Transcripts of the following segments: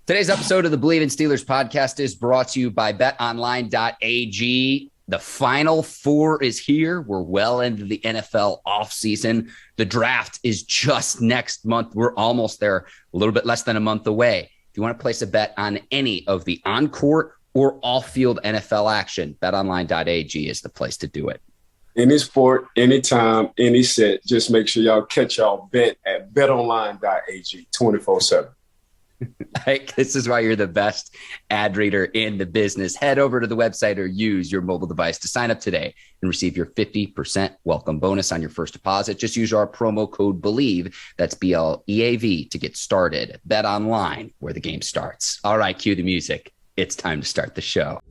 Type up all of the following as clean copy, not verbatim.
Today's episode of the Bleav in Steelers podcast is brought to you by betonline.ag. The Final Four is here. We're well into the NFL offseason. The draft is just next month. We're almost there, a little bit less than a month away. If you want to place a bet on any of the on-court or off-field NFL action, betonline.ag is the place to do it. Any sport, anytime, any set, just make sure y'all catch y'all bet at betonline.ag 24/7. This is why you're the best ad reader in the business. Head over to the website or use your mobile device to sign up today and receive your 50% welcome bonus on your first deposit. Just use our promo code Bleav, that's BLEAV, to get started. Bet online, where the game starts. All right, cue the music. It's time to start the show.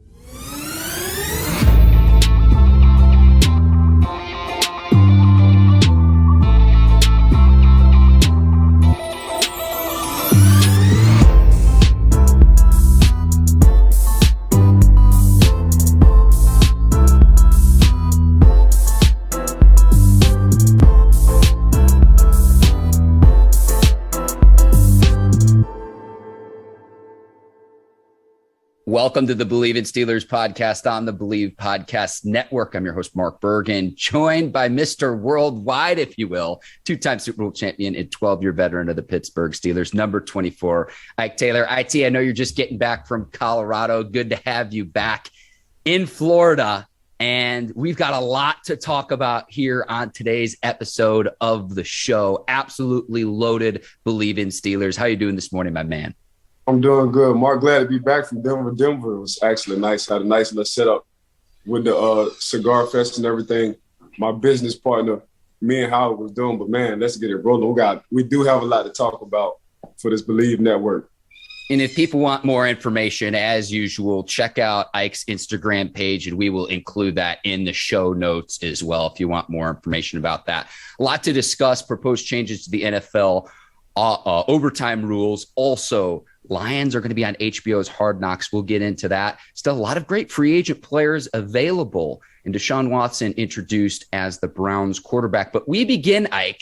Welcome to the Bleav in Steelers podcast on the Bleav Podcast Network. I'm your host, Mark Bergin, joined by Mr. Worldwide, if you will, two-time Super Bowl champion and 12-year veteran of the Pittsburgh Steelers, number 24, Ike Taylor. IT, I know you're just getting back from Colorado. Good to have you back in Florida. And we've got a lot to talk about here on today's episode of the show. Absolutely loaded Bleav in Steelers. How you doing this morning, my man? I'm doing good, Mark. Glad to be back from Denver. Denver was actually nice. Had a nice little setup with the cigar fest and everything. My business partner, me and Howard was doing, but man, let's get it rolling. We do have a lot to talk about for this Bleav network. And if people want more information, as usual, check out Ike's Instagram page, and we will include that in the show notes as well if you want more information about that. A lot to discuss, proposed changes to the NFL, overtime rules, also Lions are going to be on HBO's Hard Knocks. We'll get into that. Still a lot of great free agent players available, and Deshaun Watson introduced as the Browns quarterback. But we begin, Ike.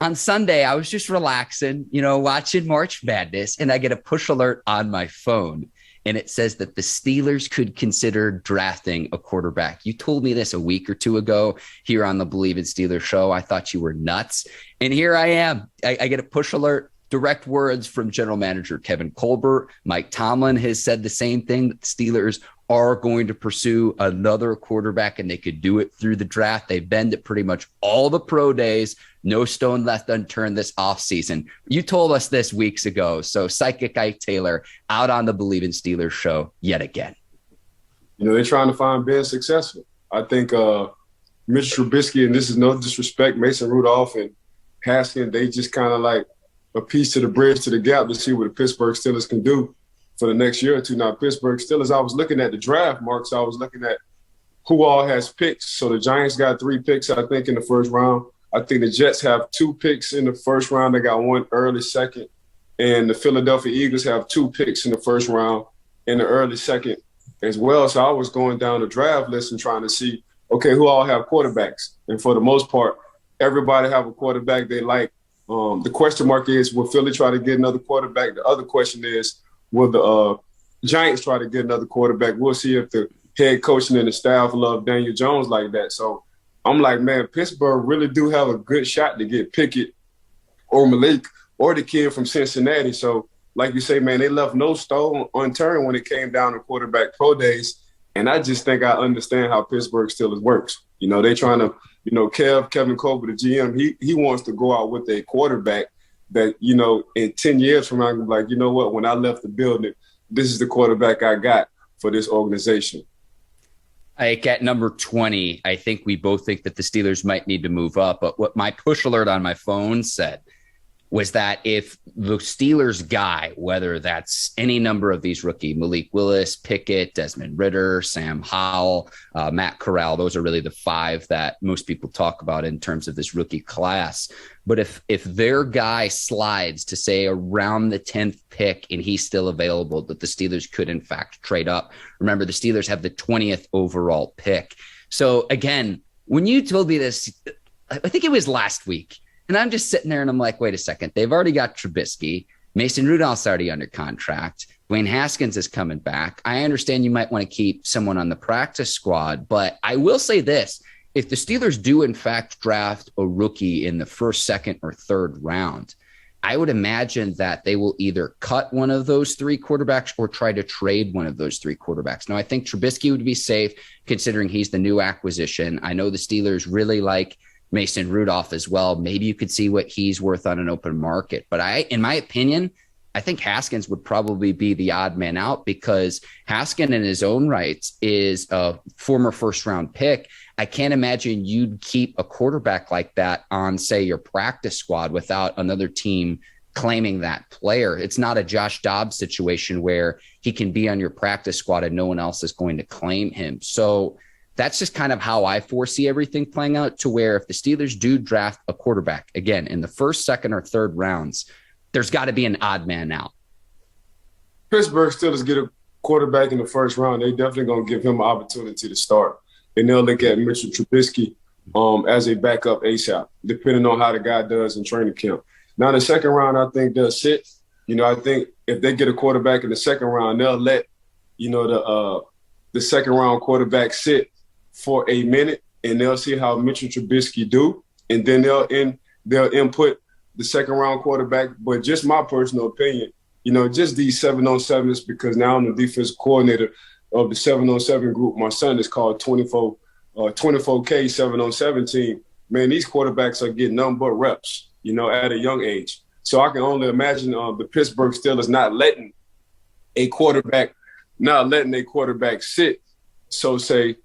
On Sunday, I was just relaxing, watching March Madness, and I get a push alert on my phone, and it says that the Steelers could consider drafting a quarterback. You told me this a week or two ago here on the Bleav in Steelers show. I thought you were nuts. And here I am. I get a push alert. Direct words from general manager Kevin Colbert. Mike Tomlin has said the same thing, that the Steelers are going to pursue another quarterback, and they could do it through the draft. They've been to pretty much all the pro days. No stone left unturned this offseason. You told us this weeks ago. So Psychic Ike Taylor out on the Bleav in Steelers show yet again. They're trying to find being successful. I think Mitch Trubisky, and this is no disrespect, Mason Rudolph and Haskins, they just kind of like a piece to the bridge to the gap to see what the Pittsburgh Steelers can do for the next year or two. Now, Pittsburgh Steelers, I was looking at the draft, Mark, so I was looking at who all has picks. So the Giants got 3 picks, I think, in the first round. I think the Jets have 2 picks in the first round. They got 1 early second. And the Philadelphia Eagles have 2 picks in the first round in the early second as well. So I was going down the draft list and trying to see, okay, who all have quarterbacks. And for the most part, everybody have a quarterback they like. The question mark is, will Philly try to get another quarterback? The other question is, will the Giants try to get another quarterback? We'll see if the head coaching and the staff love Daniel Jones like that. So I'm like, man, Pittsburgh really do have a good shot to get Pickett or Malik or the kid from Cincinnati. So like you say, man, they left no stone unturned when it came down to quarterback pro days. And I just think I understand how Pittsburgh Steelers works. They trying to, Kevin Colbert, the GM, he wants to go out with a quarterback that, in 10 years from now, I'm like, you know what, when I left the building, this is the quarterback I got for this organization. Ike, at number 20, I think we both think that the Steelers might need to move up. But what my push alert on my phone said was that if the Steelers guy, whether that's any number of these rookie, Malik Willis, Pickett, Desmond Ridder, Sam Howell, Matt Corral, those are really the 5 that most people talk about in terms of this rookie class. But if their guy slides to, say, around the 10th pick and he's still available, that the Steelers could, in fact, trade up. Remember, the Steelers have the 20th overall pick. So, again, when you told me this, I think it was last week, and I'm just sitting there and I'm like, wait a second. They've already got Trubisky. Mason Rudolph's already under contract. Dwayne Haskins is coming back. I understand you might want to keep someone on the practice squad, but I will say this. If the Steelers do, in fact, draft a rookie in the first, second, or third round, I would imagine that they will either cut one of those three quarterbacks or try to trade one of those three quarterbacks. Now, I think Trubisky would be safe considering he's the new acquisition. I know the Steelers really like Mason Rudolph as well. Maybe you could see what he's worth on an open market. But in my opinion, I think Haskins would probably be the odd man out because Haskins in his own rights is a former first-round pick. I can't imagine you'd keep a quarterback like that on, say, your practice squad without another team claiming that player. It's not a Josh Dobbs situation where he can be on your practice squad and no one else is going to claim him. So that's just kind of how I foresee everything playing out, to where if the Steelers do draft a quarterback, again, in the first, second, or third rounds, there's got to be an odd man out. Pittsburgh Steelers get a quarterback in the first round, they definitely going to give him an opportunity to start. And they'll look at Mitchell Trubisky as a backup ASAP, depending on how the guy does in training camp. Now, in the second round, I think they'll sit. I think if they get a quarterback in the second round, they'll let, the second round quarterback sit for a minute, and they'll see how Mitchell Trubisky do. And then they'll input the second round quarterback. But just my personal opinion, just these 7-on-7s, because now I'm the defensive coordinator of the 7-on-7 group. My son is called 24K 7-on-7 team. Man, these quarterbacks are getting nothing but reps, at a young age. So I can only imagine the Pittsburgh Steelers not letting a quarterback sit, so say,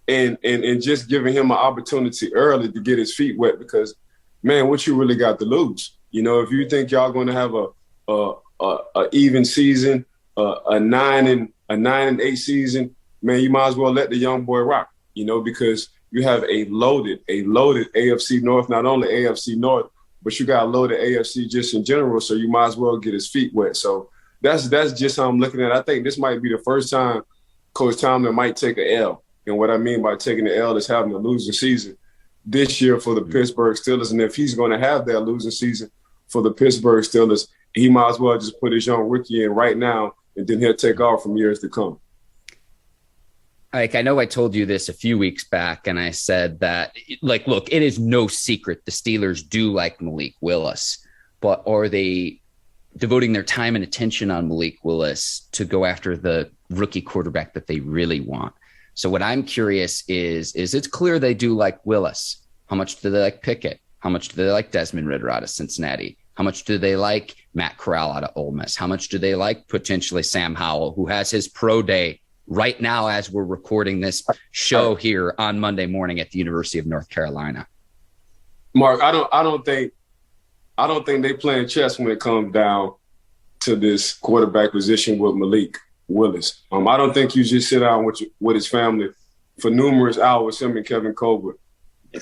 and just giving him an opportunity early to get his feet wet, because, man, what you really got to lose? If you think y'all going to have a even season, a 9-8 season, man, you might as well let the young boy rock, because you have a loaded AFC North, not only AFC North, but you got a loaded AFC just in general, so you might as well get his feet wet. So that's just how I'm looking at it. I think this might be the first time Coach Tomlin might take an L. And what I mean by taking the L is having a losing season this year for the Pittsburgh Steelers. And if he's going to have that losing season for the Pittsburgh Steelers, he might as well just put his young rookie in right now, and then he'll take off from years to come. I know I told you this a few weeks back, and I said that, look, it is no secret the Steelers do like Malik Willis, but are they devoting their time and attention on Malik Willis to go after the rookie quarterback that they really want? So what I'm curious is it's clear they do like Willis. How much do they like Pickett? How much do they like Desmond Ridder out of Cincinnati? How much do they like Matt Corral out of Ole Miss? How much do they like potentially Sam Howell, who has his pro day right now as we're recording this show here on Monday morning at the University of North Carolina? Mark, I don't think they playing chess when it comes down to this quarterback position with Malik Willis. I don't think you just sit down with his family for numerous hours, him and Kevin Colbert,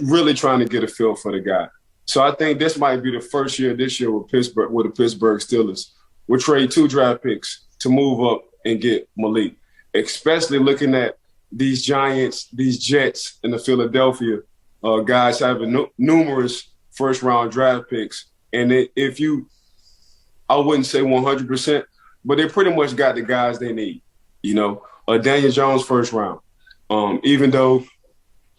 really trying to get a feel for the guy. So I think this might be the first year this year with the Pittsburgh Steelers. We'll trade 2 draft picks to move up and get Malik, especially looking at these Giants, these Jets, and the Philadelphia guys having numerous first-round draft picks. And I wouldn't say 100%, but they pretty much got the guys they need. Daniel Jones first round, even though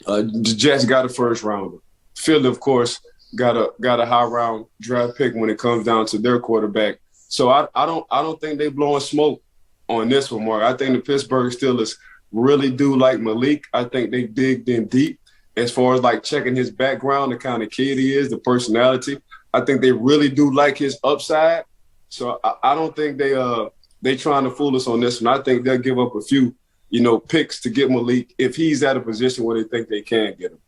the Jets got a first rounder. Philly, of course, got a high round draft pick when it comes down to their quarterback. So I don't think they blowing smoke on this one, Mark. I think the Pittsburgh Steelers really do like Malik. I think they digged in deep as far as like checking his background, the kind of kid he is, the personality. I think they really do like his upside. So I don't think they trying to fool us on this one. I think they'll give up a few, picks to get Malik if he's at a position where they think they can get him.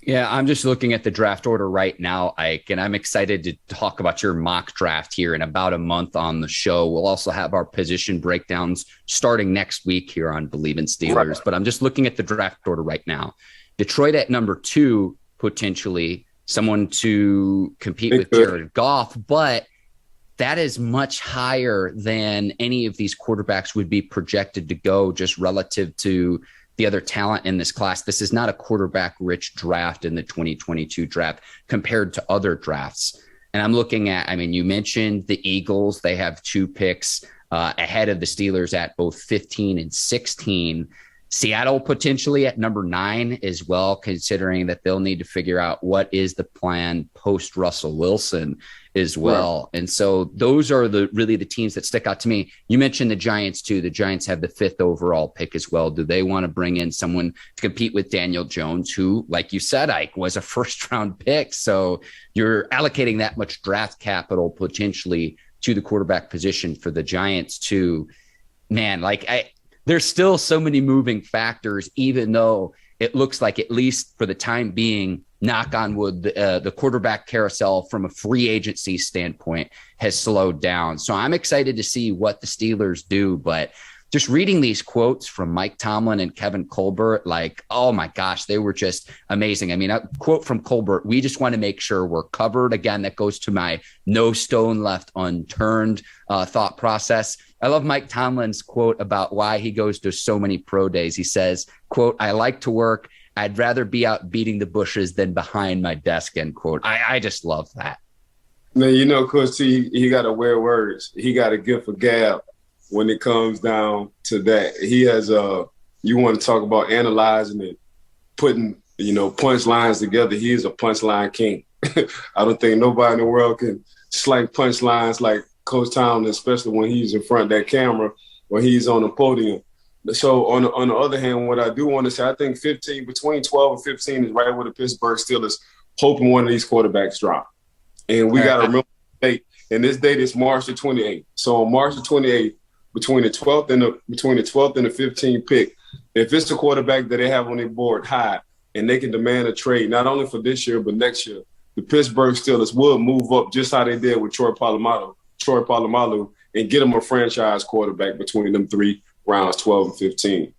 Yeah, I'm just looking at the draft order right now, Ike, and I'm excited to talk about your mock draft here in about a month on the show. We'll also have our position breakdowns starting next week here on Bleav in Steelers. Right. But I'm just looking at the draft order right now. Detroit at number 2, potentially someone to compete with Jared Goff, but that is much higher than any of these quarterbacks would be projected to go just relative to the other talent in this class. This is not a quarterback-rich draft in the 2022 draft compared to other drafts. And I'm looking at, I mean, you mentioned the Eagles. They have 2 picks ahead of the Steelers at both 15 and 16. Seattle potentially at number 9 as well, considering that they'll need to figure out what is the plan post Russell Wilson as well. Right. And so those are really the teams that stick out to me. You mentioned the Giants too. The Giants have the 5th overall pick as well. Do they want to bring in someone to compete with Daniel Jones, who, like you said, Ike, was a first-round pick? So you're allocating that much draft capital potentially to the quarterback position for the Giants too. Man, there's still so many moving factors, even though it looks like, at least for the time being, knock on wood, the quarterback carousel from a free agency standpoint has slowed down. So I'm excited to see what the Steelers do. But just reading these quotes from Mike Tomlin and Kevin Colbert, oh my gosh, they were just amazing. I mean, a quote from Colbert: "We just want to make sure we're covered." Again, that goes to my no stone left unturned thought process. I love Mike Tomlin's quote about why he goes to so many pro days. He says, quote, "I like to work. I'd rather be out beating the bushes than behind my desk," end quote. I just love that. Man, Coach T, he got to wear words. He got a gift for gab when it comes down to that. He has you want to talk about analyzing and putting, punchlines together. He is a punchline king. I don't think nobody in the world can slang punchlines like Coach Tomlin, especially when he's in front of that camera or he's on the podium. So on the other hand, what I do want to say, I think between 12 and 15 is right where the Pittsburgh Steelers hoping one of these quarterbacks drop. And we got to remember the date. And this date is March the 28th. So on March the 28th, between the 12th and the 15th pick, if it's the quarterback that they have on their board high and they can demand a trade, not only for this year, but next year, the Pittsburgh Steelers will move up just how they did with Troy Polamalu, and get him a franchise quarterback between them 3 rounds, 12 and 15.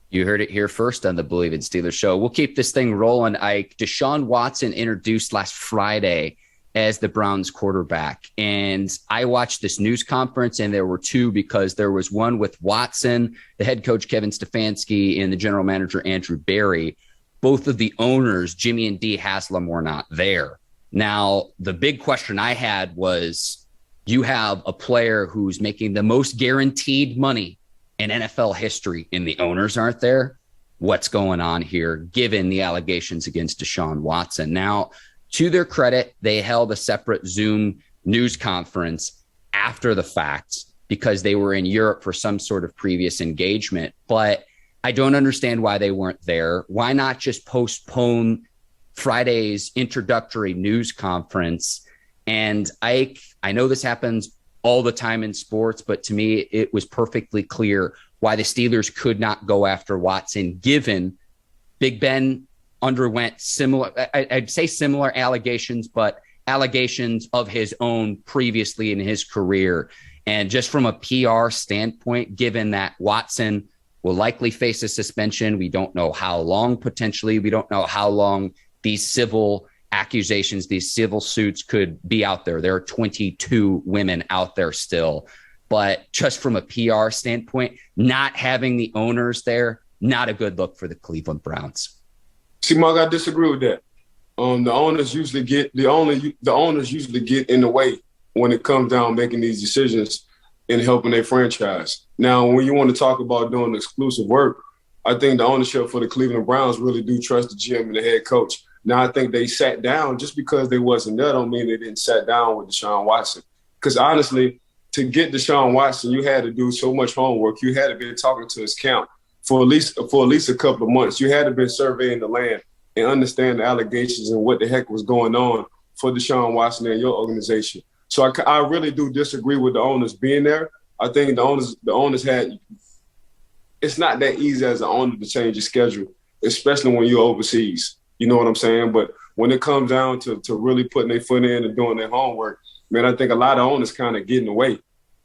You heard it here first on the Bleav in Steelers show. We'll keep this thing rolling, Ike. Deshaun Watson introduced last Friday as the Browns quarterback. And I watched this news conference, and there were 2, because there was one with Watson, the head coach Kevin Stefanski, and the general manager Andrew Berry. Both of the owners, Jimmy and Dee Haslam, were not there. Now, the big question I had was, you have a player who's making the most guaranteed money in NFL history, and the owners aren't there. What's going on here, given the allegations against Deshaun Watson? Now, to their credit, they held a separate Zoom news conference after the fact because they were in Europe for some sort of previous engagement. But I don't understand why they weren't there. Why not just postpone Friday's introductory news conference? And I know this happens all the time in sports, but to me, it was perfectly clear why the Steelers could not go after Watson, given Big Ben underwent similar, I'd say similar allegations, but allegations of his own previously in his career. And just from a PR standpoint, given that Watson will likely face a suspension, we don't know how long potentially, we don't know how long these civil accusations, these civil suits could be out there. There are 22 women out there still. But just from a PR standpoint, not having the owners there, not a good look for the Cleveland Browns. See, Mark, I disagree with that. The owners usually get in the way when it comes down making these decisions and helping their franchise. Now, when you want to talk about doing exclusive work, I think the ownership for the Cleveland Browns really do trust the GM and the head coach. Now, I think they sat down. Just because they wasn't there don't mean they didn't sat down with Deshaun Watson. Because honestly, to get Deshaun Watson, you had to do so much homework. You had to be talking to his camp for at least a couple of months. You had to be surveying the land and understand the allegations and what the heck was going on for Deshaun Watson and your organization. So I really do disagree with the owners being there. I think the owners had – it's not that easy as an owner to change your schedule, especially when you're overseas. You know what I'm saying? But when it comes down to really putting their foot in and doing their homework, man, I think a lot of owners kind of get in the way.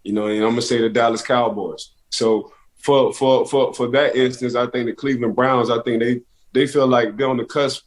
And I'm going to say the Dallas Cowboys. So for that instance, I think the Cleveland Browns, I think they feel like they're on the cusp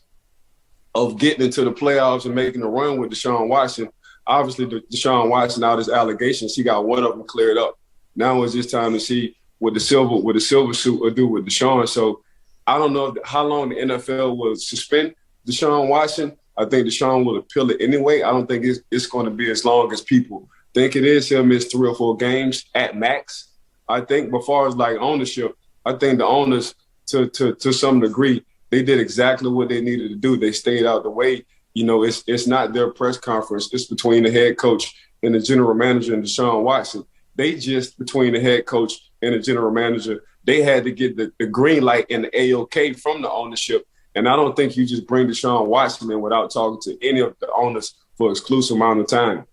of getting into the playoffs and making a run with Deshaun Watson. Obviously, Deshaun Watson, out his allegations, he got one of them cleared up. Now it's just time to see what the silver suit will do with Deshaun. So I don't know how long the NFL will suspend Deshaun Watson, I think Deshaun will appeal it anyway. I don't think it's going to be as long as people think it is. He'll miss 3 or 4 games at max. I think, as far as like ownership, I think the owners, to some degree, they did exactly what they needed to do. They stayed out the way. It's not their press conference. It's between the head coach and the general manager and Deshaun Watson. They just, between the head coach and the general manager, they had to get the green light and the AOK from the ownership. And I don't think you just bring Deshaun Watson in without talking to any of the owners for an exclusive amount of time.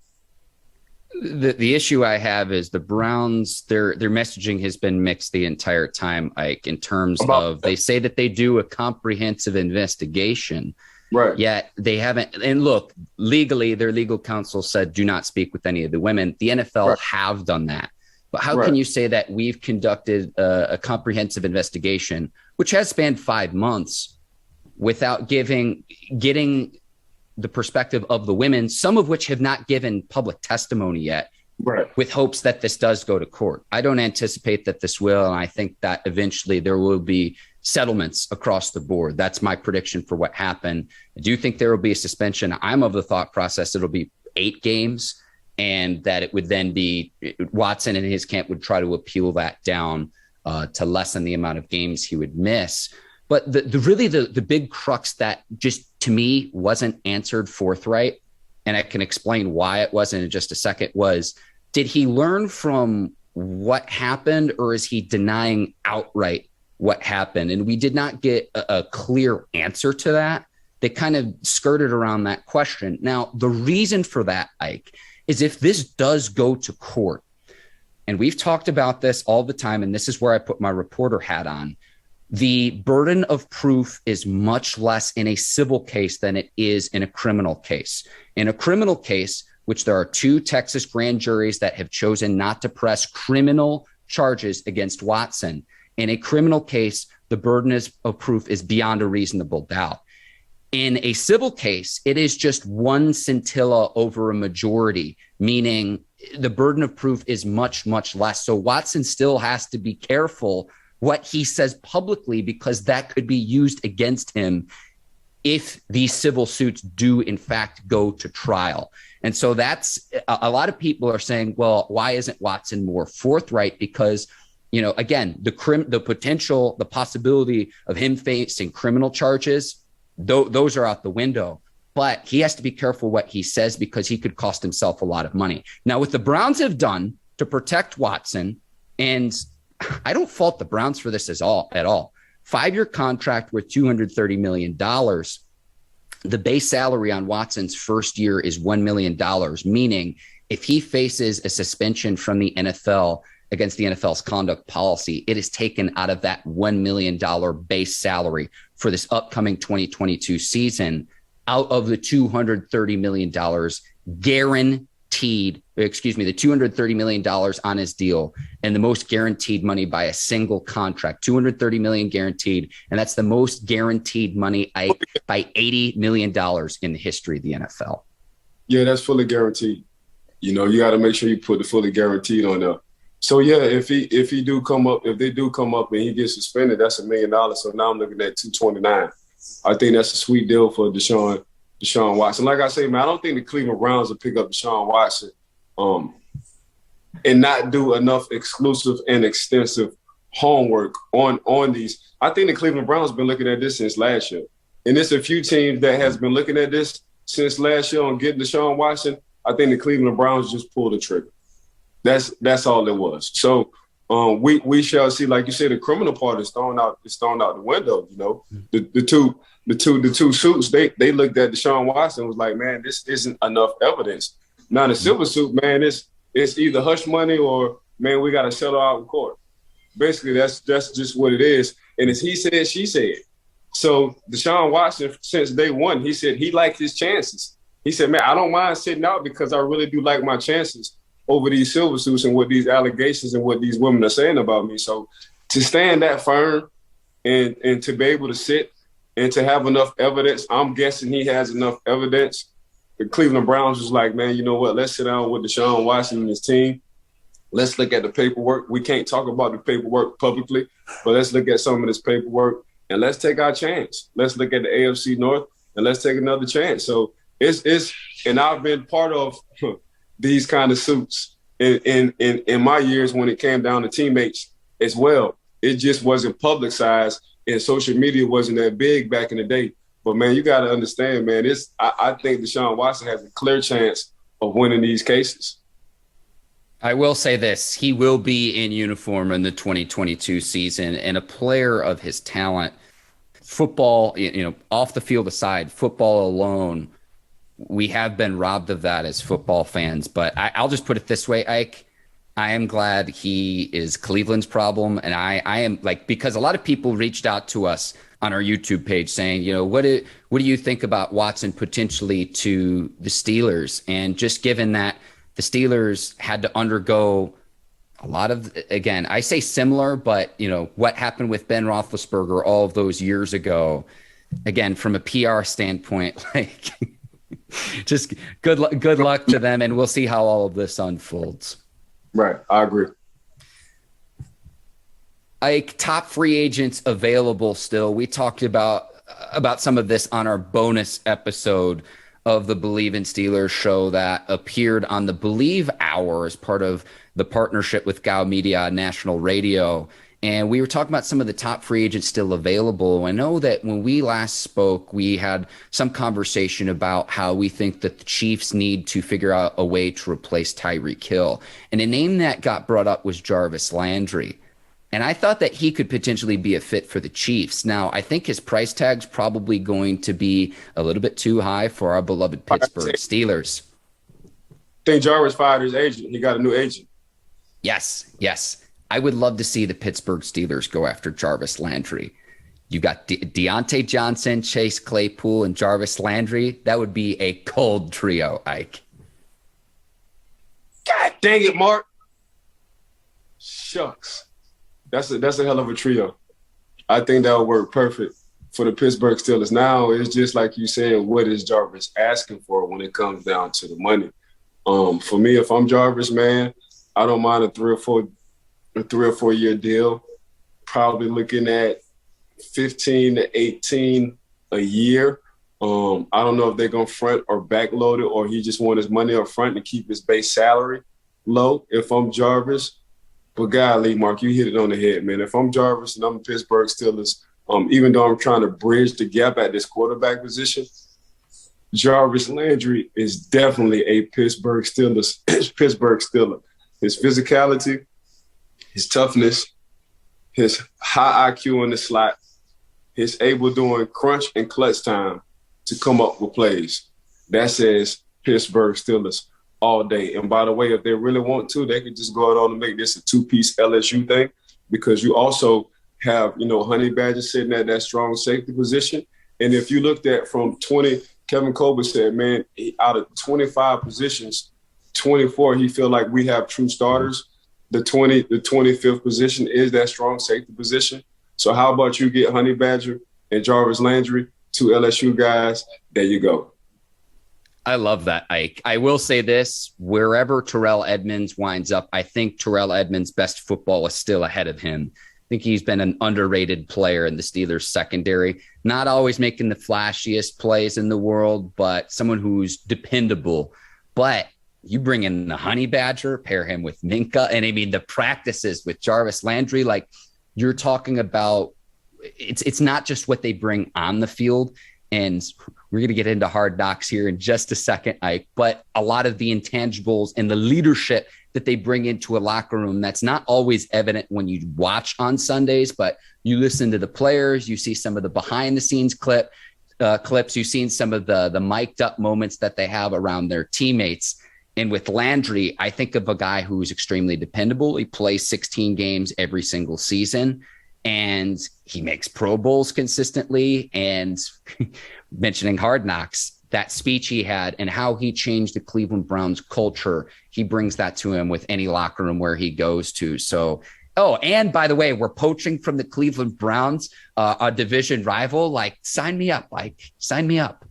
The issue I have is the Browns, their messaging has been mixed the entire time, Ike, in terms of they say that they do a comprehensive investigation. Right. Yet they haven't. And look, legally, their legal counsel said do not speak with any of the women. The NFL have done that. But how can you say that we've conducted a comprehensive investigation, which has spanned 5 months, without getting the perspective of the women, some of which have not given public testimony yet, with hopes that this does go to court? I don't anticipate that this will, and I think that eventually there will be settlements across the board. That's my prediction for what happened. I do think there will be a suspension. I'm of the thought process it'll be 8 games, and that it would then be Watson and his camp would try to appeal that down to lessen the amount of games he would miss. But the big crux that just to me wasn't answered forthright, and I can explain why it wasn't in just a second, was did he learn from what happened, or is he denying outright what happened? And we did not get a clear answer to that. They kind of skirted around that question. Now, the reason for that, Ike, is if this does go to court, and we've talked about this all the time, and this is where I put my reporter hat on, the burden of proof is much less in a civil case than it is in a criminal case. In a criminal case, which there are 2 Texas grand juries that have chosen not to press criminal charges against Watson, in a criminal case, the burden of proof is beyond a reasonable doubt. In a civil case, it is just 1 scintilla over a majority, meaning the burden of proof is much, much less. So Watson still has to be careful what he says publicly, because that could be used against him if these civil suits do in fact go to trial. And so that's a lot of people are saying, well, why isn't Watson more forthright? Because, again, the possibility of him facing criminal charges, those are out the window. But he has to be careful what he says, because he could cost himself a lot of money. Now, what the Browns have done to protect Watson, and I don't fault the Browns for this at all. 5-year contract worth $230 million. The base salary on Watson's first year is $1 million, meaning if he faces a suspension from the NFL against the NFL's conduct policy, it is taken out of that $1 million base salary for this upcoming 2022 season, out of the $230 million guaranteed, the $230 million on his deal, and the most guaranteed money by a single contract, $230 million guaranteed. And that's the most guaranteed money by $80 million in the history of the NFL. Yeah, that's fully guaranteed. You got to make sure you put the fully guaranteed on there. So yeah, if they do come up and he gets suspended, that's $1 million. So now I'm looking at 229. I think that's a sweet deal for Deshaun Watson. Like I say, man, I don't think the Cleveland Browns will pick up Deshaun Watson and not do enough exclusive and extensive homework on these. I think the Cleveland Browns have been looking at this since last year. And there's a few teams that has been looking at this since last year on getting Deshaun Watson. I think the Cleveland Browns just pulled the trigger. That's all it was. So we shall see. Like you said, the criminal part is thrown out the window. The two suits, they looked at Deshaun Watson and was like, man, this isn't enough evidence. Now the civil suit, man, it's either hush money or, man, we got to settle out in court. Basically, that's just what it is. And it's he said, she said. So Deshaun Watson, since day one, he said he liked his chances. He said, man, I don't mind sitting out because I really do like my chances over these civil suits and what these allegations and what these women are saying about me. So to stand that firm and to be able to sit and to have enough evidence, I'm guessing he has enough evidence. The Cleveland Browns was like, man, you know what? Let's sit down with Deshaun Watson and his team. Let's look at the paperwork. We can't talk about the paperwork publicly, but let's look at some of this paperwork and let's take our chance. Let's look at the AFC North and let's take another chance. So and I've been part of these kind of suits in my years when it came down to teammates as well. It just wasn't publicized, and social media wasn't that big back in the day. But man, you got to understand, man, I think Deshaun Watson has a clear chance of winning these cases. I will say this, he will be in uniform in the 2022 season, and a player of his talent, football, off the field aside, football alone, we have been robbed of that as football fans. But I'll just put it this way, Ike. I am glad he is Cleveland's problem. And I am because a lot of people reached out to us on our YouTube page saying, what do you think about Watson potentially to the Steelers? And just given that the Steelers had to undergo a lot of, again, I say similar, but what happened with Ben Roethlisberger all of those years ago, again, from a PR standpoint, just good luck to them. And we'll see how all of this unfolds. Right. I agree. Top free agents available still. We talked about some of this on our bonus episode of the Bleav in Steelers show that appeared on the Bleav Hour as part of the partnership with Gow Media National Radio. And we were talking about some of the top free agents still available. I know that when we last spoke, we had some conversation about how we think that the Chiefs need to figure out a way to replace Tyreek Hill. And a name that got brought up was Jarvis Landry. And I thought that he could potentially be a fit for the Chiefs. Now, I think his price tag's probably going to be a little bit too high for our beloved Pittsburgh Steelers. I think Jarvis fired his agent. He got a new agent. Yes. I would love to see the Pittsburgh Steelers go after Jarvis Landry. You got Deontay Johnson, Chase Claypool, and Jarvis Landry. That would be a cold trio, Ike. God dang it, Mark. Shucks. That's a hell of a trio. I think that would work perfect for the Pittsburgh Steelers. Now it's just like you said, what is Jarvis asking for when it comes down to the money? For me, if I'm Jarvis, man, I don't mind a 3 or 4 year deal. Probably looking at 15 to 18 a year. I don't know if they're gonna front or backload it, or he just want his money up front to keep his base salary low. If I'm Jarvis. But golly, Mark, you hit it on the head, man. If I'm Jarvis and I'm the Pittsburgh Steelers, even though I'm trying to bridge the gap at this quarterback position, Jarvis Landry is definitely a Pittsburgh Steeler. His physicality, his toughness, his high IQ in the slot, his able doing crunch and clutch time to come up with plays. That says Pittsburgh Steelers all day. And by the way, if they really want to, they could just go out and make this a two-piece LSU thing, because you also have, Honey Badger sitting at that strong safety position. And if you looked at from 20, Kevin Colbert said, man, out of 25 positions, 24, he feel like we have true starters. The 25th position is that strong safety position. So how about you get Honey Badger and Jarvis Landry, two LSU guys? There you go. I love that, Ike. I will say this, wherever Terrell Edmunds winds up, I think Terrell Edmunds' best football is still ahead of him. I think he's been an underrated player in the Steelers secondary, not always making the flashiest plays in the world, but someone who's dependable. But you bring in the Honey Badger, pair him with Minka, and the practices with Jarvis Landry, you're talking about, it's not just what they bring on the field. And we're going to get into Hard Knocks here in just a second, Ike, but a lot of the intangibles and the leadership that they bring into a locker room that's not always evident when you watch on Sundays, but you listen to the players, you see some of the behind the scenes clips, you've seen some of the mic'd up moments that they have around their teammates. And with Landry, I think of a guy who's extremely dependable. He plays 16 games every single season, and he makes Pro Bowls consistently. And mentioning Hard Knocks, that speech he had and how he changed the Cleveland Browns culture, he brings that to him with any locker room where he goes to. So, and by the way, we're poaching from the Cleveland Browns, a division rival. Sign me up, sign me up.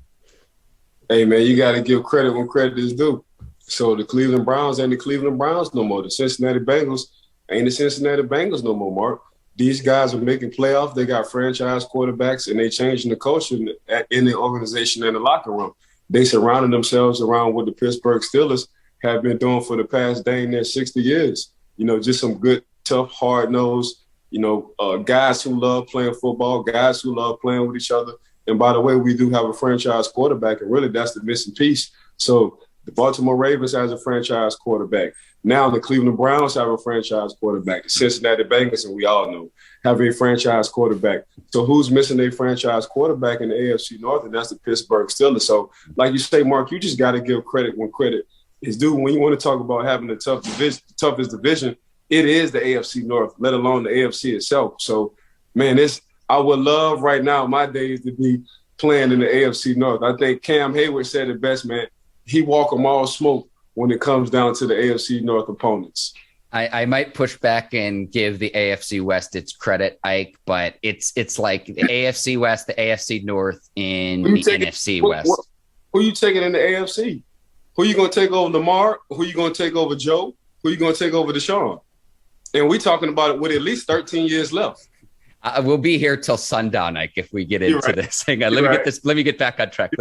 Hey, man, you got to give credit when credit is due. So the Cleveland Browns ain't the Cleveland Browns no more. The Cincinnati Bengals ain't the Cincinnati Bengals no more, Mark. these guys are making playoffs. They got franchise quarterbacks, and they changing the culture in the organization and the locker room. They surrounded themselves around what the Pittsburgh Steelers have been doing for the past dang near 60 years. Just some good, tough, hard-nosed, guys who love playing football, guys who love playing with each other. And by the way, we do have a franchise quarterback, and really that's the missing piece. So the Baltimore Ravens has a franchise quarterback. Now the Cleveland Browns have a franchise quarterback. The Cincinnati Bengals, and we all know, have a franchise quarterback. So who's missing a franchise quarterback in the AFC North? And that's the Pittsburgh Steelers. So like you say, Mark, you just got to give credit when credit is due. When you want to talk about having the toughest division, it is the AFC North, let alone the AFC itself. So, man, I would love right now my days to be playing in the AFC North. I think Cam Hayward said it best, man. He walk them all smoke when it comes down to the AFC North opponents. I might push back and give the AFC West its credit, Ike, but it's like the AFC West, the AFC North in the NFC West. Who you taking in the AFC? Who you going to take over Lamar? Who you going to take over Joe? Who you going to take over Deshaun? And we talking about it with at least 13 years left. We'll be here till sundown, Ike, if we get into this. Hang on, let me get back on track.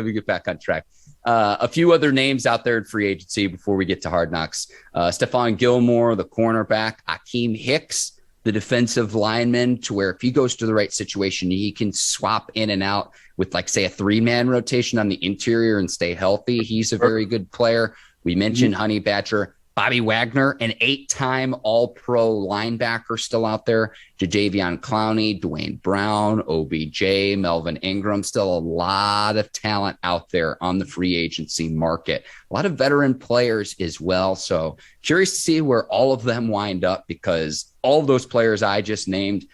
A few other names out there in free agency before we get to Hard Knocks. Stephon Gilmore, the cornerback. Akeem Hicks, the defensive lineman, to where if he goes to the right situation, he can swap in and out with, like, say, a 3-man rotation on the interior and stay healthy. He's a very good player. We mentioned Honey Badger. Bobby Wagner, an 8-time All-Pro linebacker still out there. Jadeveon Clowney, Dwayne Brown, OBJ, Melvin Ingram. Still a lot of talent out there on the free agency market. A lot of veteran players as well. So curious to see where all of them wind up, because all of those players I just named,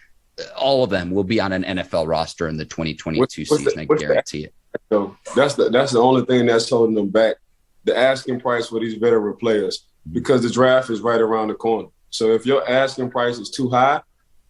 all of them will be on an NFL roster in the 2022 season. I guarantee it. So that's the only thing that's holding them back. The asking price for these veteran players, because the draft is right around the corner. So if your asking price is too high,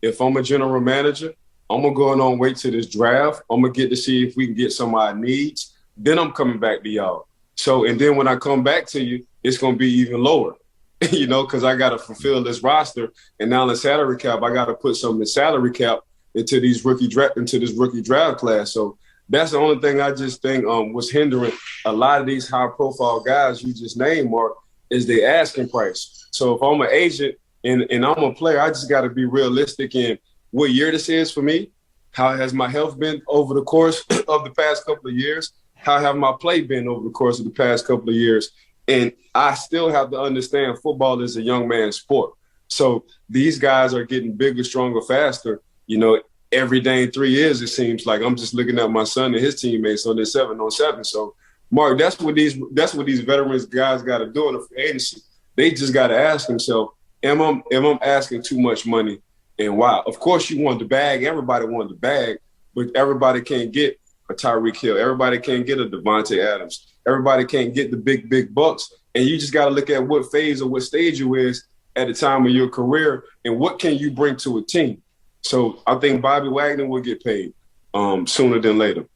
if I'm a general manager, I'm going to go and wait till this draft. I'm going to get to see if we can get some of our needs. Then I'm coming back to y'all. So, and then when I come back to you, it's going to be even lower, because I got to fulfill this roster. And now the salary cap, I got to put some of the salary cap into this rookie draft class. So that's the only thing I just think was hindering a lot of these high-profile guys you just named, Mark, is the asking price. So if I'm an agent and I'm a player, I just got to be realistic in what year this is for me. How has my health been over the course of the past couple of years? How have my play been over the course of the past couple of years? And I still have to understand football is a young man's sport. So these guys are getting bigger, stronger, faster. Every day in 3 years, it seems like. I'm just looking at my son and his teammates on their 7-on-7. So, Mark, that's what these veterans guys got to do in the free agency. They just got to ask themselves, am I asking too much money, and why? Of course, you want the bag. Everybody wanted the bag, but everybody can't get a Tyreek Hill. Everybody can't get a Devontae Adams. Everybody can't get the big bucks. And you just got to look at what phase or what stage you is at the time of your career and what can you bring to a team. So I think Bobby Wagner will get paid sooner than later.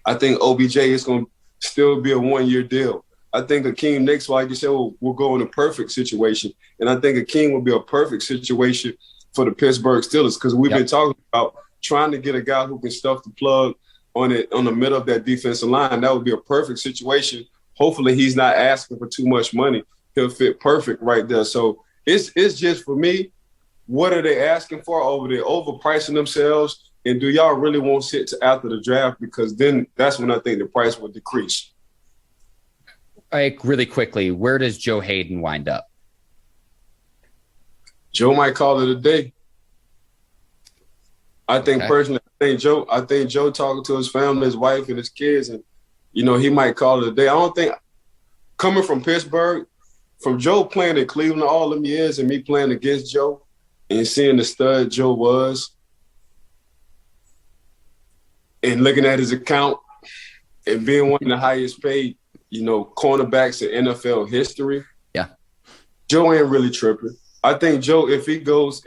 I think OBJ is going to still be a 1-year deal. I think Akeem Nicks, like you said, will go in a perfect situation. And I think Akeem will be a perfect situation for the Pittsburgh Steelers, because we've been talking about trying to get a guy who can stuff the plug on the middle of that defensive line. That would be a perfect situation. Hopefully he's not asking for too much money. He'll fit perfect right there. So it's just, for me, what are they asking for over there? Overpricing themselves? And do y'all really want to sit to after the draft? Because then that's when I think the price will decrease. Really quickly, where does Joe Hayden wind up? Joe might call it a day. I think personally, I think Joe talking to his family, his wife, and his kids, and he might call it a day. I don't think, coming from Pittsburgh, from Joe playing in Cleveland all them years and me playing against Joe and seeing the stud Joe was, and looking at his account and being one of the highest paid, cornerbacks in NFL history. Yeah. Joe ain't really tripping. I think Joe, if he goes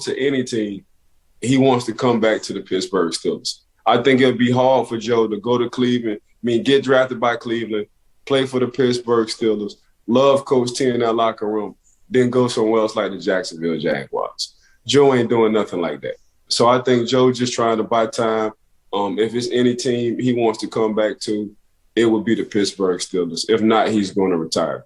to any team, he wants to come back to the Pittsburgh Steelers. I think it'd be hard for Joe to go to Cleveland, get drafted by Cleveland, play for the Pittsburgh Steelers, love Coach T in that locker room, then go somewhere else like the Jacksonville Jaguars. Joe ain't doing nothing like that. So I think Joe just trying to buy time. If it's any team he wants to come back to, it would be the Pittsburgh Steelers. If not, he's going to retire.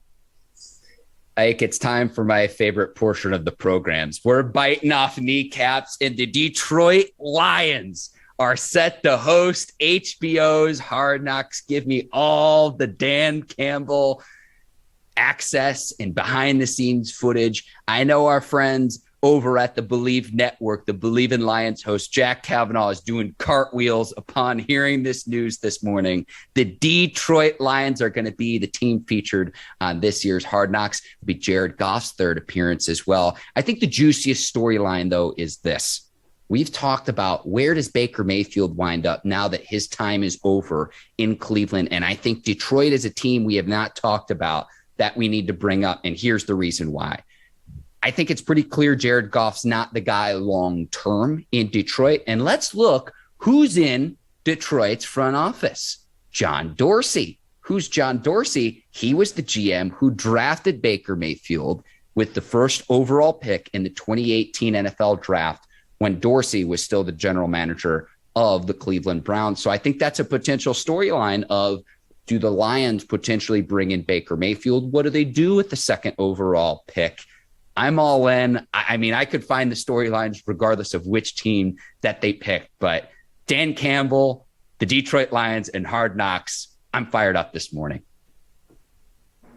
Ike, it's time for my favorite portion of the programs. We're biting off kneecaps, and the Detroit Lions are set to host HBO's Hard Knocks. Give me all the Dan Campbell access and behind-the-scenes footage. I know our friends over at the Bleav Network, the Bleav in Lions host, Jack Kavanaugh, is doing cartwheels upon hearing this news this morning. The Detroit Lions are going to be the team featured on this year's Hard Knocks. It'll be Jared Goff's third appearance as well. I think the juiciest storyline, though, is this. We've talked about where does Baker Mayfield wind up now that his time is over in Cleveland. And I think Detroit is a team we have not talked about that we need to bring up. And here's the reason why. I think it's pretty clear Jared Goff's not the guy long-term in Detroit. And let's look who's in Detroit's front office. John Dorsey. Who's John Dorsey? He was the GM who drafted Baker Mayfield with the first overall pick in the 2018 NFL draft when Dorsey was still the general manager of the Cleveland Browns. So I think that's a potential storyline of, do the Lions potentially bring in Baker Mayfield? What do they do with the second overall pick? I'm all in. I mean, I could find the storylines regardless of which team that they pick, but Dan Campbell, the Detroit Lions, and Hard Knocks, I'm fired up this morning.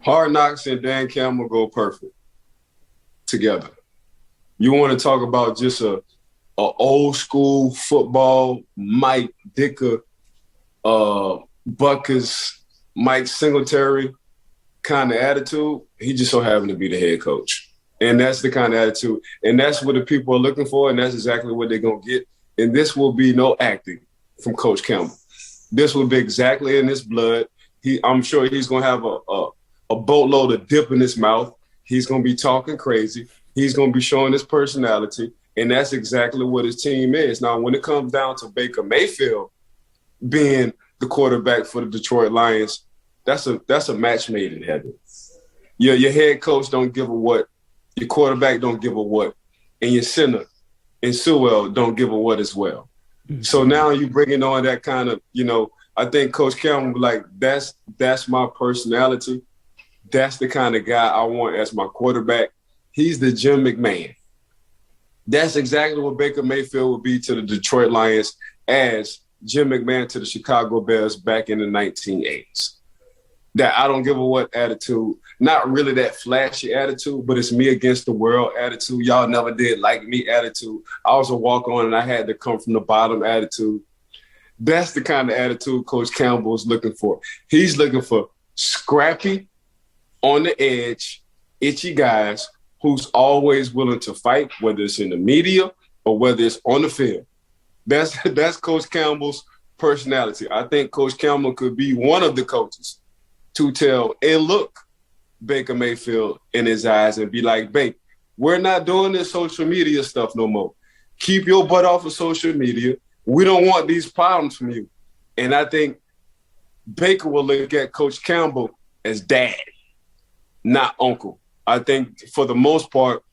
Hard Knocks and Dan Campbell go perfect together. You want to talk about just a old school football, Mike Dicker, Buckers, Mike Singletary kind of attitude. He just so happened to be the head coach. And that's the kind of attitude. And that's what the people are looking for, and that's exactly what they're going to get. And this will be no acting from Coach Campbell. This will be exactly in his blood. I'm sure he's going to have a boatload of dip in his mouth. He's going to be talking crazy. He's going to be showing his personality. And that's exactly what his team is. Now, when it comes down to Baker Mayfield being the quarterback for the Detroit Lions, that's a match made in heaven. Your head coach don't give a what. Your quarterback don't give a what. And your center and Sewell don't give a what as well. Mm-hmm. So now you bringing on that kind of, I think Coach Campbell, like, that's my personality. That's the kind of guy I want as my quarterback. He's the Jim McMahon. That's exactly what Baker Mayfield would be to the Detroit Lions as Jim McMahon to the Chicago Bears back in the 1980s. That I don't give a what attitude, not really that flashy attitude, but it's me against the world attitude. Y'all never did like me attitude. I was a walk-on and I had to come from the bottom attitude. That's the kind of attitude Coach Campbell is looking for. He's looking for scrappy, on the edge, itchy guys who's always willing to fight, whether it's in the media or whether it's on the field. That's Coach Campbell's personality. I think Coach Campbell could be one of the coaches to tell and look Baker Mayfield in his eyes and be like, Baker, we're not doing this social media stuff no more. Keep your butt off of social media. We don't want these problems from you. And I think Baker will look at Coach Campbell as dad, not uncle. I think for the most part,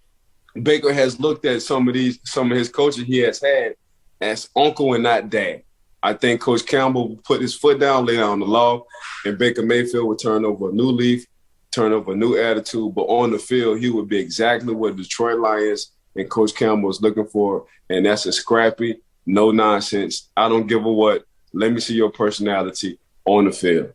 Baker has looked at some of his coaches he has had as uncle and not dad. I think Coach Campbell will put his foot down, lay down the law, and Baker Mayfield will turn over a new leaf, turn over a new attitude. But on the field, he would be exactly what Detroit Lions and Coach Campbell is looking for, and that's a scrappy, no nonsense. I don't give a what. Let me see your personality on the field.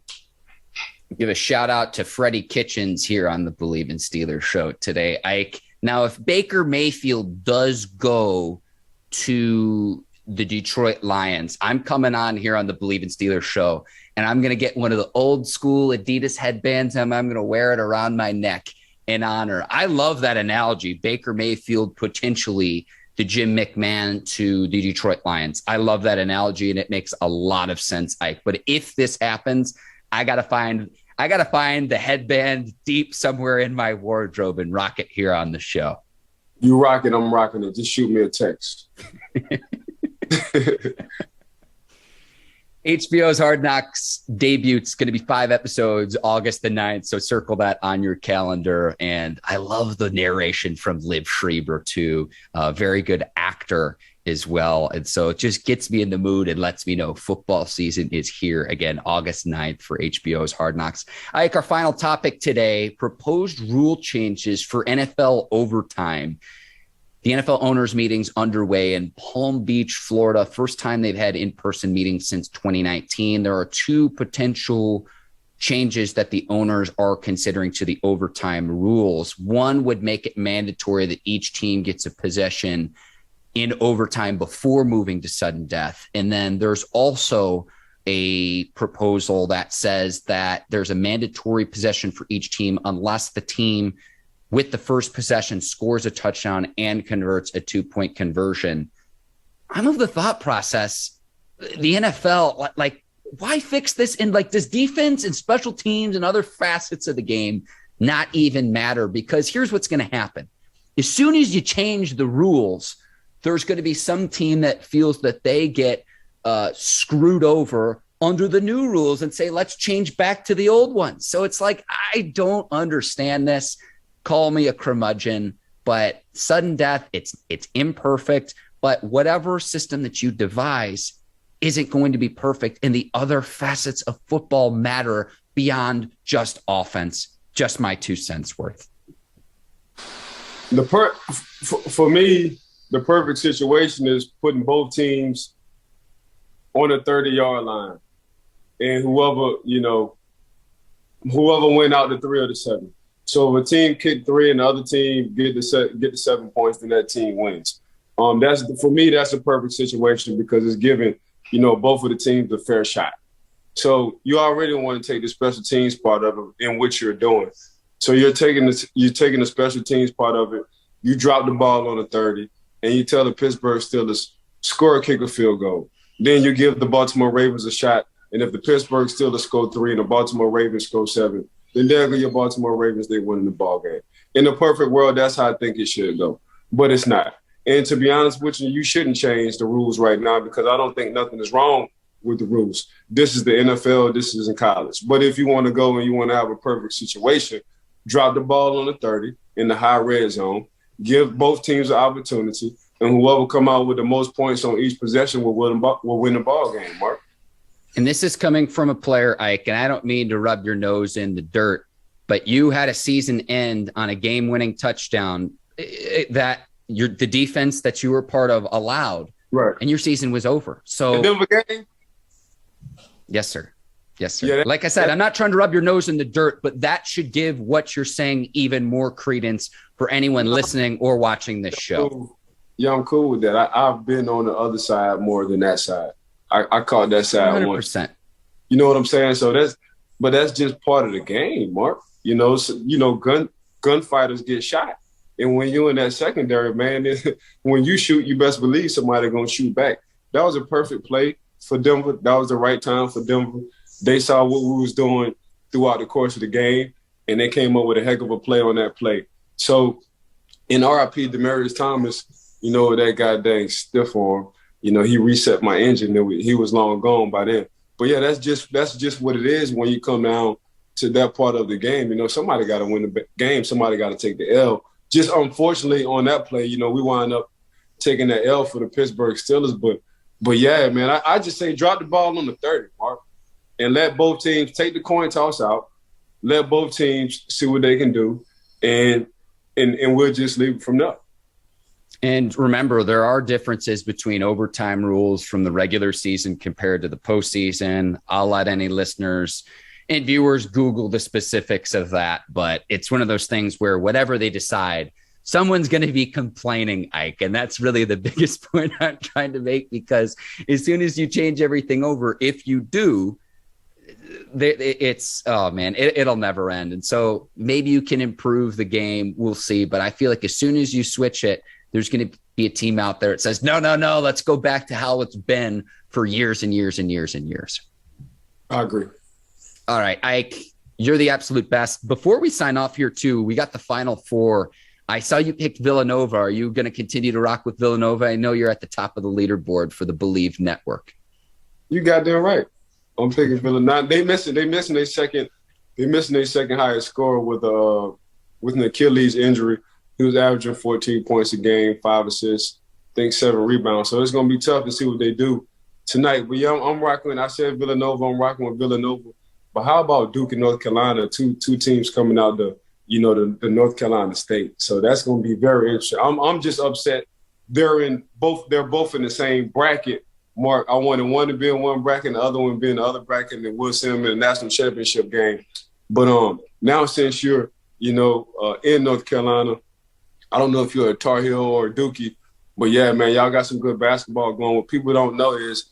Give a shout out to Freddie Kitchens here on the Bleav in Steelers show today, Ike. Now, if Baker Mayfield does go to the Detroit Lions, I'm coming on here on the Bleav in Steelers show, and I'm going to get one of the old school Adidas headbands, and I'm going to wear it around my neck in honor. I love that analogy. Baker Mayfield potentially the Jim McMahon to the Detroit Lions. I love that analogy, and it makes a lot of sense, Ike. But if this happens, I gotta find the headband deep somewhere in my wardrobe and rock it here on the show. You rock it, I'm rocking it. Just shoot me a text. HBO's Hard Knocks debute's going to be 5 episodes, August the 9th. So circle that on your calendar. And I love the narration from Liev Schreiber, too. Very good actor as well. And so it just gets me in the mood and lets me know football season is here again, August 9th for HBO's Hard Knocks. Ike, our final topic today, proposed rule changes for NFL overtime. The NFL owners meetings underway in Palm Beach, Florida. First time they've had in-person meetings since 2019. There are 2 potential changes that the owners are considering to the overtime rules. One would make it mandatory that each team gets a possession in overtime before moving to sudden death. And then there's also a proposal that says that there's a mandatory possession for each team unless the team with the first possession scores a touchdown and converts a 2-point conversion. I'm of the thought process, the NFL, like, why fix this? And like, does defense and special teams and other facets of the game not even matter? Because here's what's going to happen. As soon as you change the rules, there's going to be some team that feels that they get screwed over under the new rules and say, let's change back to the old ones. So it's like, I don't understand this. Call me a curmudgeon, but sudden death, it's imperfect, but whatever system that you devise isn't going to be perfect. And the other facets of football matter beyond just offense. Just my 2 cents worth. For me, the perfect situation is putting both teams on the 30-yard line. And whoever went out the 3 or the 7. So if a team kick 3 and the other team get the 7 points, then that team wins. For me, that's a perfect situation because it's giving, both of the teams a fair shot. So you already want to take the special teams part of it in what you're doing. So you're taking the special teams part of it. You drop the ball on the 30, and you tell the Pittsburgh Steelers, score, kick a field goal. Then you give the Baltimore Ravens a shot, and if the Pittsburgh Steelers score 3 and the Baltimore Ravens score 7, then there go your Baltimore Ravens, they win the ball game. In the perfect world, that's how I think it should go. But it's not. And to be honest with you, you shouldn't change the rules right now because I don't think nothing is wrong with the rules. This is the NFL. This is in college. But if you want to go and you want to have a perfect situation, drop the ball on the 30 in the high red zone, give both teams an opportunity, and whoever come out with the most points on each possession will win the ball game, Mark. And this is coming from a player, Ike, and I don't mean to rub your nose in the dirt, but you had a season end on a game-winning touchdown that the defense that you were part of allowed, right? And your season was over. So, the Denver game? Yes, sir. Yes, sir. Yeah, like I said, I'm not trying to rub your nose in the dirt, but that should give what you're saying even more credence for anyone listening or watching this show. Cool. Yeah, I'm cool with that. I've been on the other side more than that side. I caught that side 100%. You know what I'm saying? So that's just part of the game, Mark. Gunfighters get shot. And when you're in that secondary, man, when you shoot, you best believe somebody going to shoot back. That was a perfect play for Denver. That was the right time for Denver. They saw what we was doing throughout the course of the game, and they came up with a heck of a play on that play. So in RIP, Demaryius Thomas, that guy dang stiff arm. He reset my engine. He was long gone by then. But yeah, that's just what it is when you come down to that part of the game. Somebody got to win the game. Somebody got to take the L. Just unfortunately on that play, we wind up taking the L for the Pittsburgh Steelers. But yeah, man, I just say drop the ball on the 30, Mark, and let both teams take the coin toss out. Let both teams see what they can do, and we'll just leave it from there. And remember, there are differences between overtime rules from the regular season compared to the postseason. I'll let any listeners and viewers Google the specifics of that, but it's one of those things where whatever they decide, someone's going to be complaining, Ike. And that's really the biggest point I'm trying to make, because as soon as you change everything over, if you do, it'll never end. And so maybe you can improve the game. We'll see. But I feel like as soon as you switch it, there's going to be a team out there that says, no, let's go back to how it's been for years and years and years and years. I agree. All right, Ike, you're the absolute best. Before we sign off here, too, we got the Final Four. I saw you picked Villanova. Are you going to continue to rock with Villanova? I know you're at the top of the leaderboard for the Bleav network. You goddamn right. I'm picking Villanova. They missing their second highest score with an Achilles injury. He was averaging 14 points a game, 5 assists, I think 7 rebounds. So it's gonna be tough to see what they do tonight. But yeah, I'm rocking. I said Villanova. I'm rocking with Villanova. But how about Duke and North Carolina? Two teams coming out the North Carolina State. So that's gonna be very interesting. I'm just upset. They're both in the same bracket. Mark, I wanted one to be in one bracket and the other one be in the other bracket, and then we'll see them in the national championship game. But now since you're, in North Carolina, I don't know if you're a Tar Heel or a Dookie, but yeah, man, y'all got some good basketball going. What people don't know is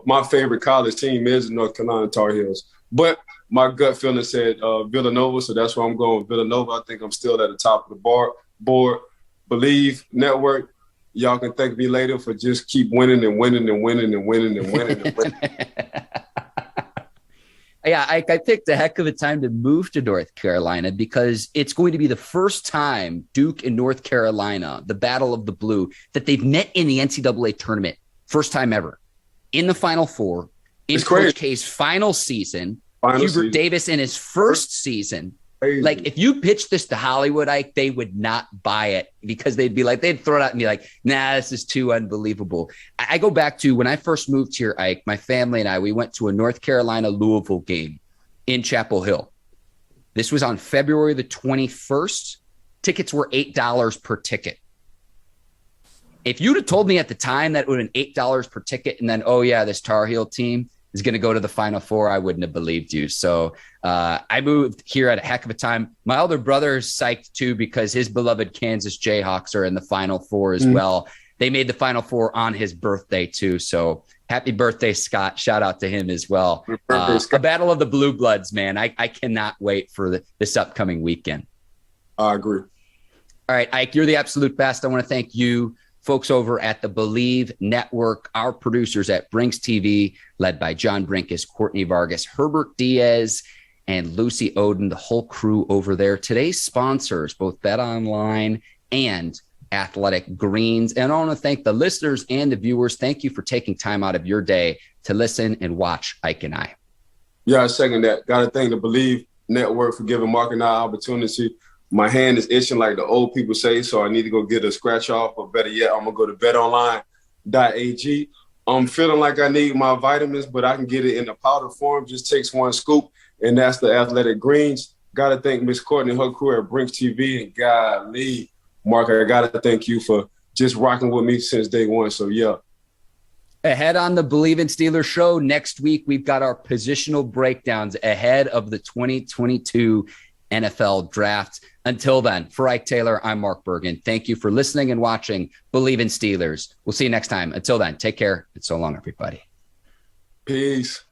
my favorite college team is the North Carolina Tar Heels. But my gut feeling said Villanova, so that's why I'm going with Villanova. I think I'm still at the top of the board. Bleav Network. Y'all can thank me later for just keep winning and winning and winning and winning and winning and winning. Yeah, I picked a heck of a time to move to North Carolina because it's going to be the first time Duke and North Carolina, the Battle of the Blue, that they've met in the NCAA tournament. First time ever. In the Final Four. In Coach K's final season. Hubert Davis in his first season. Crazy. Like, if you pitched this to Hollywood, Ike, they would not buy it because they'd throw it out and be like, nah, this is too unbelievable. I go back to when I first moved here, Ike, my family and I, we went to a North Carolina Louisville game in Chapel Hill. This was on February the 21st. Tickets were $8 per ticket. If you'd have told me at the time that it would have been $8 per ticket and then, oh yeah, this Tar Heel team is going to go to the Final Four, I wouldn't have believed you. So I moved here at a heck of a time. My older brother is psyched too because his beloved Kansas Jayhawks are in the Final Four as well. They made the Final Four on his birthday too. So happy birthday, Scott. Shout out to him as well. A battle of the Blue Bloods, man. I cannot wait for this upcoming weekend. I agree. All right, Ike, you're the absolute best. I want to thank you, folks over at the Bleav Network, our producers at Brinks TV, led by John Brinkus, Courtney Vargas, Herbert Diaz, and Lucy Oden, the whole crew over there. Today's sponsors, both Bet Online and Athletic Greens. And I want to thank the listeners and the viewers. Thank you for taking time out of your day to listen and watch Ike and I. Yeah, I second that. Got to thank the Bleav Network for giving Mark and I opportunity. My hand is itching like the old people say, so I need to go get a scratch off, or better yet, I'm going to go to betonline.ag. I'm feeling like I need my vitamins, but I can get it in the powder form. Just takes one scoop, and that's the Athletic Greens. Got to thank Miss Courtney and her crew at Brinks TV, and golly, Mark, I got to thank you for just rocking with me since day one, so yeah. Ahead on the Bleav in Steelers show next week, we've got our positional breakdowns ahead of the 2022 NFL draft. Until then, for Ike Taylor, I'm Mark Bergin. Thank you for listening and watching Bleav in Steelers. We'll see you next time. Until then, take care and so long, everybody. Peace.